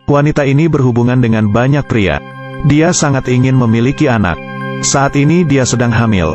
Wanita ini berhubungan dengan banyak pria. Dia sangat ingin memiliki anak. Saat ini dia sedang hamil.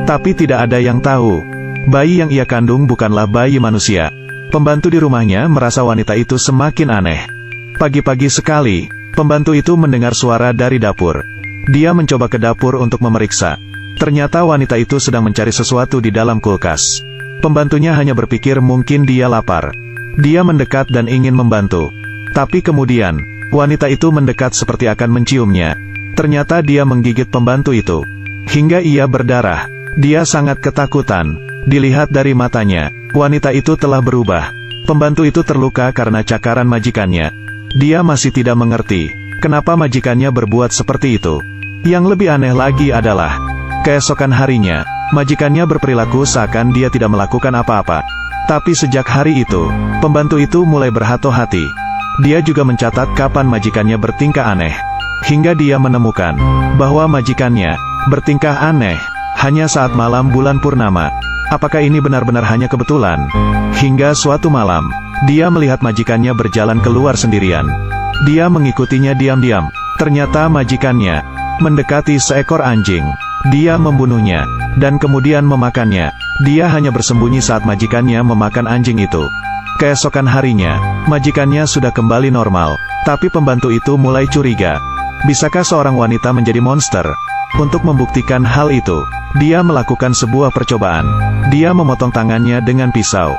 Tapi tidak ada yang tahu, bayi yang ia kandung bukanlah bayi manusia. Pembantu di rumahnya merasa wanita itu semakin aneh. Pagi-pagi sekali, pembantu itu mendengar suara dari dapur. Dia mencoba ke dapur untuk memeriksa. Ternyata wanita itu sedang mencari sesuatu di dalam kulkas. Pembantunya hanya berpikir mungkin dia lapar. Dia mendekat dan ingin membantu. Tapi kemudian, wanita itu mendekat seperti akan menciumnya. Ternyata dia menggigit pembantu itu. Hingga ia berdarah. Dia sangat ketakutan. Dilihat dari matanya, wanita itu telah berubah. Pembantu itu terluka karena cakaran majikannya. Dia masih tidak mengerti, kenapa majikannya berbuat seperti itu. Yang lebih aneh lagi adalah, keesokan harinya, majikannya berperilaku seakan dia tidak melakukan apa-apa. Tapi sejak hari itu, pembantu itu mulai berhati-hati. Dia juga mencatat kapan majikannya bertingkah aneh. Hingga dia menemukan, bahwa majikannya bertingkah aneh hanya saat malam bulan purnama. Apakah ini benar-benar hanya kebetulan? Hingga suatu malam, dia melihat majikannya berjalan keluar sendirian. Dia mengikutinya diam-diam. Ternyata majikannya mendekati seekor anjing. Dia membunuhnya, dan kemudian memakannya. Dia hanya bersembunyi saat majikannya memakan anjing itu. Keesokan harinya, majikannya sudah kembali normal. Tapi pembantu itu mulai curiga. Bisakah seorang wanita menjadi monster? Untuk membuktikan hal itu, dia melakukan sebuah percobaan. Dia memotong tangannya dengan pisau,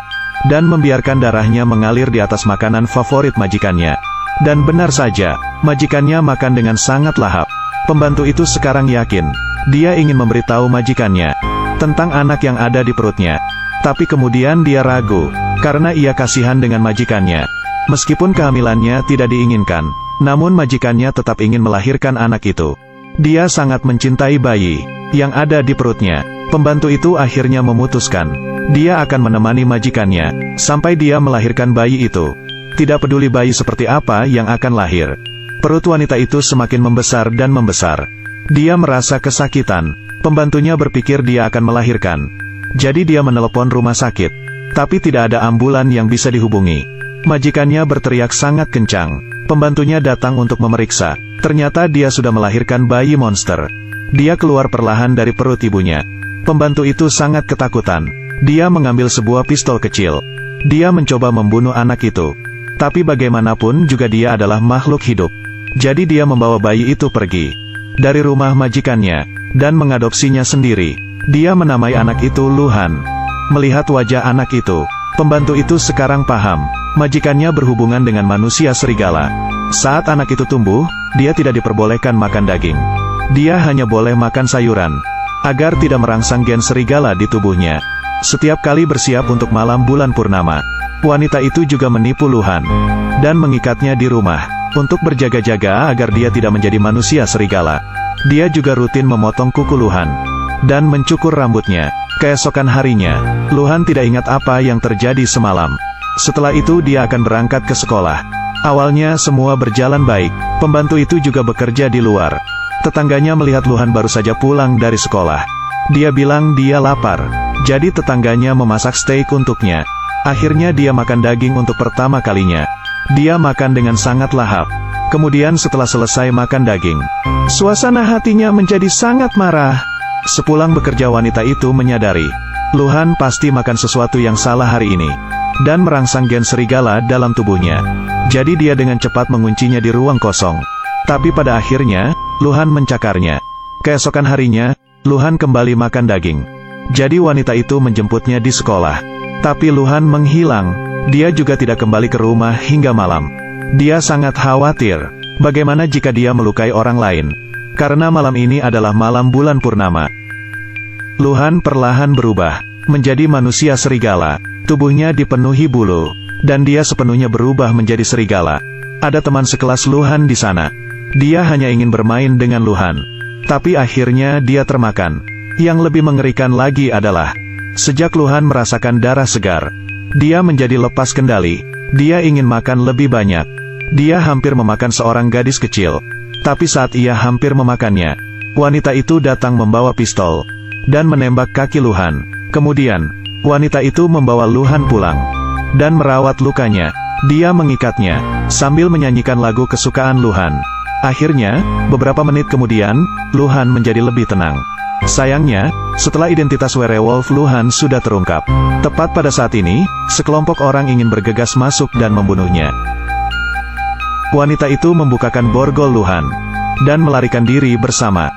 dan membiarkan darahnya mengalir di atas makanan favorit majikannya. Dan benar saja, majikannya makan dengan sangat lahap. Pembantu itu sekarang yakin, dia ingin memberitahu majikannya tentang anak yang ada di perutnya. Tapi kemudian dia ragu, karena ia kasihan dengan majikannya. Meskipun kehamilannya tidak diinginkan, namun majikannya tetap ingin melahirkan anak itu. Dia sangat mencintai bayi yang ada di perutnya. Pembantu itu akhirnya memutuskan, dia akan menemani majikannya sampai dia melahirkan bayi itu. Tidak peduli bayi seperti apa yang akan lahir. Perut wanita itu semakin membesar dan membesar. Dia merasa kesakitan. Pembantunya berpikir dia akan melahirkan. Jadi dia menelepon rumah sakit. Tapi tidak ada ambulan yang bisa dihubungi. Majikannya berteriak sangat kencang. Pembantunya datang untuk memeriksa. Ternyata dia sudah melahirkan bayi monster. Dia keluar perlahan dari perut ibunya. Pembantu itu sangat ketakutan. Dia mengambil sebuah pistol kecil. Dia mencoba membunuh anak itu. Tapi bagaimanapun juga dia adalah makhluk hidup. Jadi dia membawa bayi itu pergi dari rumah majikannya, dan mengadopsinya sendiri. Dia menamai anak itu Luhan. Melihat wajah anak itu, pembantu itu sekarang paham, majikannya berhubungan dengan manusia serigala. Saat anak itu tumbuh, dia tidak diperbolehkan makan daging. Dia hanya boleh makan sayuran, agar tidak merangsang gen serigala di tubuhnya. Setiap kali bersiap untuk malam bulan purnama, wanita itu juga menipu Luhan, dan mengikatnya di rumah, untuk berjaga-jaga agar dia tidak menjadi manusia serigala. Dia juga rutin memotong kuku Luhan, dan mencukur rambutnya. Keesokan harinya, Luhan tidak ingat apa yang terjadi semalam. Setelah itu dia akan berangkat ke sekolah. Awalnya semua berjalan baik, pembantu itu juga bekerja di luar. Tetangganya melihat Luhan baru saja pulang dari sekolah. Dia bilang dia lapar, jadi tetangganya memasak steak untuknya. Akhirnya dia makan daging untuk pertama kalinya. Dia makan dengan sangat lahap. Kemudian setelah selesai makan daging, suasana hatinya menjadi sangat marah. Sepulang bekerja wanita itu menyadari, Luhan pasti makan sesuatu yang salah hari ini, dan merangsang gen serigala dalam tubuhnya. Jadi dia dengan cepat menguncinya di ruang kosong. Tapi pada akhirnya, Luhan mencakarnya. Keesokan harinya, Luhan kembali makan daging. Jadi wanita itu menjemputnya di sekolah. Tapi Luhan menghilang. Dia juga tidak kembali ke rumah hingga malam. Dia sangat khawatir, bagaimana jika dia melukai orang lain. Karena malam ini adalah malam bulan purnama. Luhan perlahan berubah menjadi manusia serigala. Tubuhnya dipenuhi bulu, dan dia sepenuhnya berubah menjadi serigala. Ada teman sekelas Luhan di sana. Dia hanya ingin bermain dengan Luhan. Tapi akhirnya dia termakan. Yang lebih mengerikan lagi adalah, sejak Luhan merasakan darah segar, dia menjadi lepas kendali. Dia ingin makan lebih banyak. Dia hampir memakan seorang gadis kecil. Tapi saat ia hampir memakannya, wanita itu datang membawa pistol, dan menembak kaki Luhan. Kemudian, wanita itu membawa Luhan pulang, dan merawat lukanya. Dia mengikatnya, sambil menyanyikan lagu kesukaan Luhan. Akhirnya, beberapa menit kemudian, Luhan menjadi lebih tenang. Sayangnya, setelah identitas werewolf Luhan sudah terungkap. Tepat pada saat ini, sekelompok orang ingin bergegas masuk dan membunuhnya. Wanita itu membukakan borgol Luhan dan melarikan diri bersama